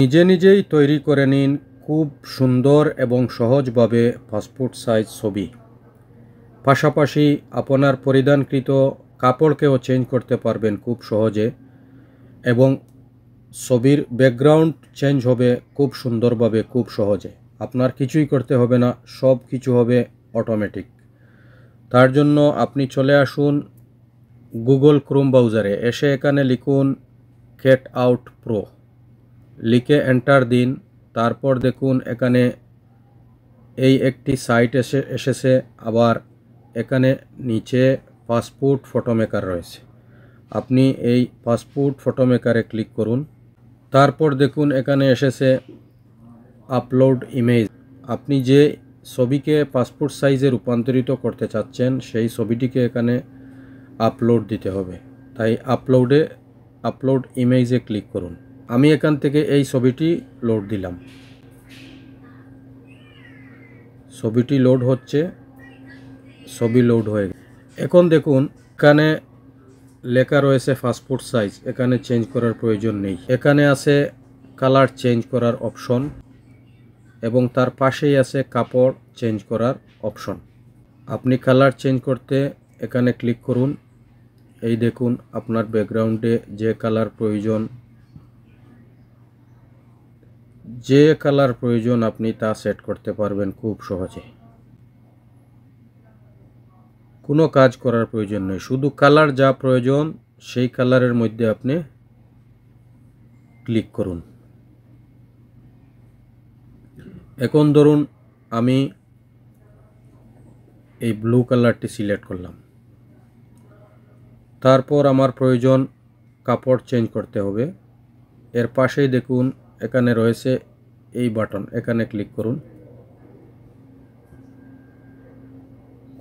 নিজে নিজেই তৈরি করে নিন খুব সুন্দর এবং সহজভাবে পাসপোর্ট সাইজ ছবি। পাশাপাশি আপনার পরিধানকৃত কাপড়কেও চেঞ্জ করতে পারবেন খুব সহজে এবং ছবির ব্যাকগ্রাউন্ড চেঞ্জ হবে খুব সুন্দরভাবে খুব সহজে। আপনার কিছুই করতে হবে না, সব কিছু হবে অটোমেটিক। তার জন্য আপনি চলে আসুন গুগল ক্রোম ব্রাউজারে, এসে এখানে লিখুন কাটআউট প্রো, লিখে এন্টার দিন। তারপর দেখুন এখানে এই একটি সাইট এসেছে, আবার এখানে নিচে পাসপোর্ট ফটো মেকার রয়েছে। আপনি এই পাসপোর্ট ফটো মেকারে ক্লিক করুন। তারপর দেখুন এখানে এসেছে আপলোড ইমেজ। আপনি যে ছবিকে পাসপোর্ট সাইজে রূপান্তরিত করতে চাচ্ছেন সেই ছবিটিকে এখানে আপলোড দিতে হবে। তাই আপলোড ইমেজে ক্লিক করুন। আমি এখান থেকে এই ছবিটি লোড দিলাম। ছবিটি লোড হচ্ছে, ছবি লোড হয়ে গেছে। এখন দেখুন এখানে লেখা রয়েছে পাসপোর্ট সাইজ, এখানে চেঞ্জ করার প্রয়োজন নেই। এখানে আছে কালার চেঞ্জ করার অপশন এবং তার পাশেই আছে কাপড় চেঞ্জ করার অপশন। আপনি কালার চেঞ্জ করতে এখানে ক্লিক করুন। এই দেখুন আপনার ব্যাকগ্রাউন্ডে যে কালার প্রয়োজন আপনি তা সেট করতে পারবেন খুব সহজে। কোনো কাজ করার প্রয়োজন নেই, শুধু কালার যা প্রয়োজন সেই কালারের মধ্যে আপনি ক্লিক করুন। এখন ধরুন আমি এই ব্লু কালারটি সিলেক্ট করলাম। তারপর আমার প্রয়োজন কাপড় চেঞ্জ করতে হবে। এর পাশেই দেখুন এখানে রয়েছে এই বাটন, এখানে ক্লিক করুন।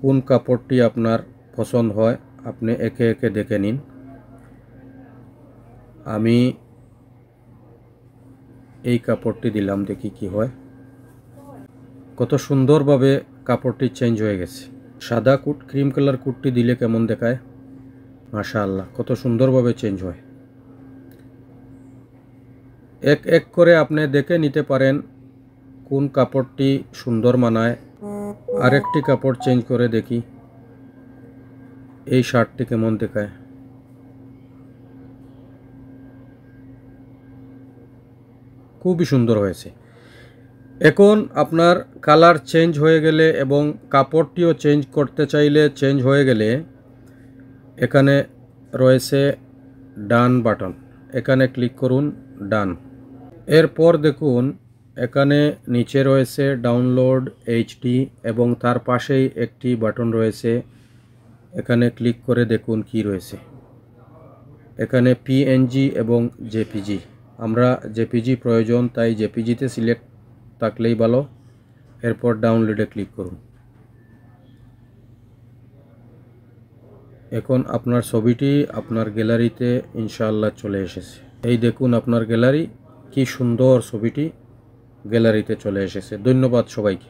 কোন কাপড়টি আপনার পছন্দ হয় আপনি একে একে দেখে নিন। আমি এই কাপড়টি দিলাম, দেখি কি হয়। কত সুন্দরভাবে কাপড়টি চেঞ্জ হয়ে গেছে। সাদা কোট ক্রিম কালার কোটটি দিলে কেমন দেখায়, মাশাআল্লাহ কত সুন্দরভাবে চেঞ্জ হয়। এক এক করে আপনি দেখে নিতে পারেন কোন কাপড়টি সুন্দর মানায়। আরেকটি কাপড় চেঞ্জ করে দেখি এই শার্টটি কেমন দেখায়। খুবই সুন্দর হয়েছে। এখন আপনার কালার চেঞ্জ হয়ে গেলে এবং কাপড়টিও চেঞ্জ করতে চাইলে চেঞ্জ হয়ে গেলে এখানে রয়েছে ডান বাটন, এখানে ক্লিক করুন, ডান। এরপর দেখুন এখানে নিচে রয়েছে ডাউনলোড এইচডি এবং তার পাশেই একটি বাটন রয়েছে, এখানে ক্লিক করে দেখুন কি রয়েছে। এখানে পিএনজি এবং জেপিজি, আমরা জেপিজি প্রয়োজন তাই জেপিজিতে সিলেক্ট থাকলেই ভালো। এরপর ডাউনলোডে ক্লিক করুন। এখন আপনার ছবিটি আপনার গ্যালারিতে ইনশাআল্লাহ চলে এসেছে। এই দেখুন আপনার গ্যালারি, কি সুন্দর ছবিটি গ্যালারিতে চলে এসেছে। ধন্যবাদ সবাইকে।